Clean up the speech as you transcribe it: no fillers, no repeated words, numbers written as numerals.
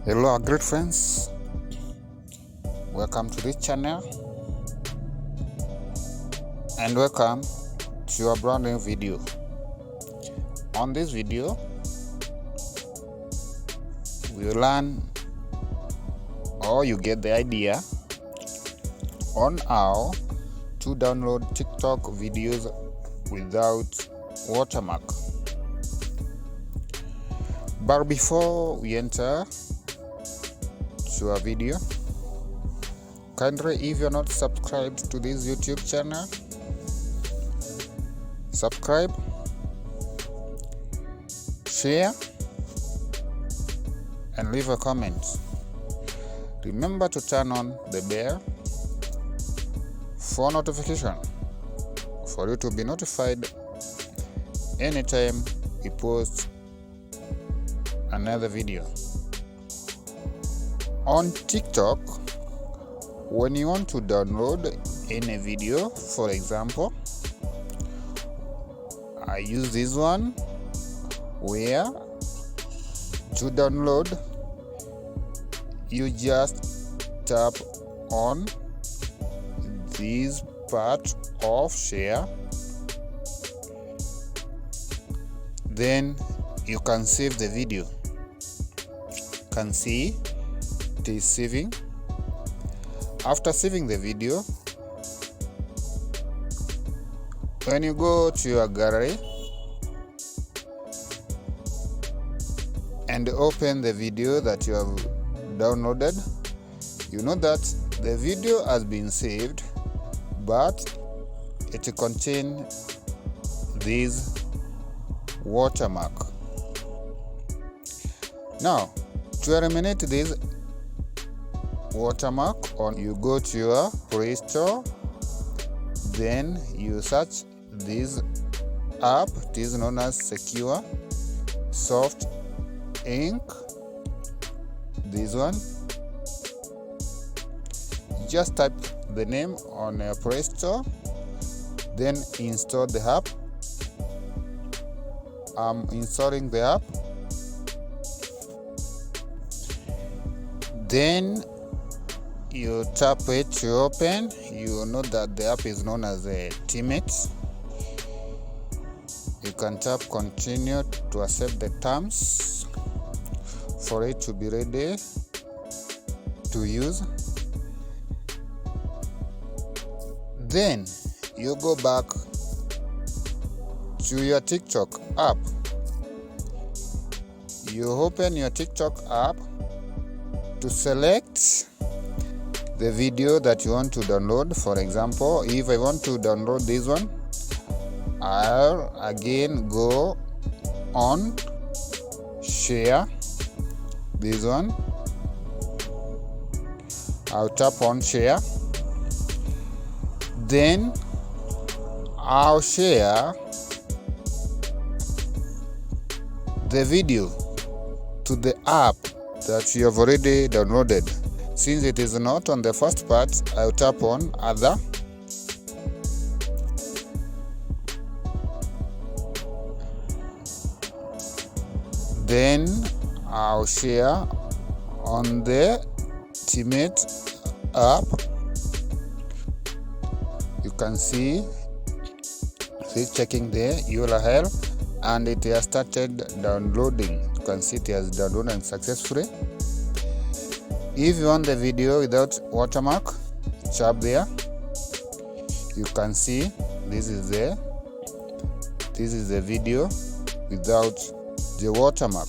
Hello great friends, welcome to this channel and welcome to a brand new video. On this video we'll learn, or you get the idea on how to download TikTok videos without watermark. But before we enter to our video, kindly, if you're not subscribed to this YouTube channel, subscribe, share and leave a comment. Remember to turn on the bell for notification for you to be notified anytime we post another video. On TikTok, when you want to download any video, for example, I use this one where to download you just tap on this part of share, then you can save the video. Can see it is saving. After saving the video, when you go to your gallery and open the video that you have downloaded, you know that the video has been saved, but it contains this watermark. Now, to eliminate this watermark, you go to your Play Store, then you search this app. It is known as Secure Soft Ink. This one, just type the name on your Play Store, then install the app. I'm installing the app. Then you tap it to open. You know that the app is known as a Teammates. You can tap continue to accept the terms for it to be ready to use. Then you go back to your TikTok app. You open your TikTok app to select the video that you want to download. For example, if I want to download this one, I'll again go on share, this one, I'll tap on share, then I'll share the video to the app that you have already downloaded. Since it is not on the first part, I'll tap on other, then I'll share on the Teammate app. You can see it's checking the URL and it has started downloading. You can see it has downloaded successfully. If you want the video without watermark, tap there. You can see this is the video without the watermark.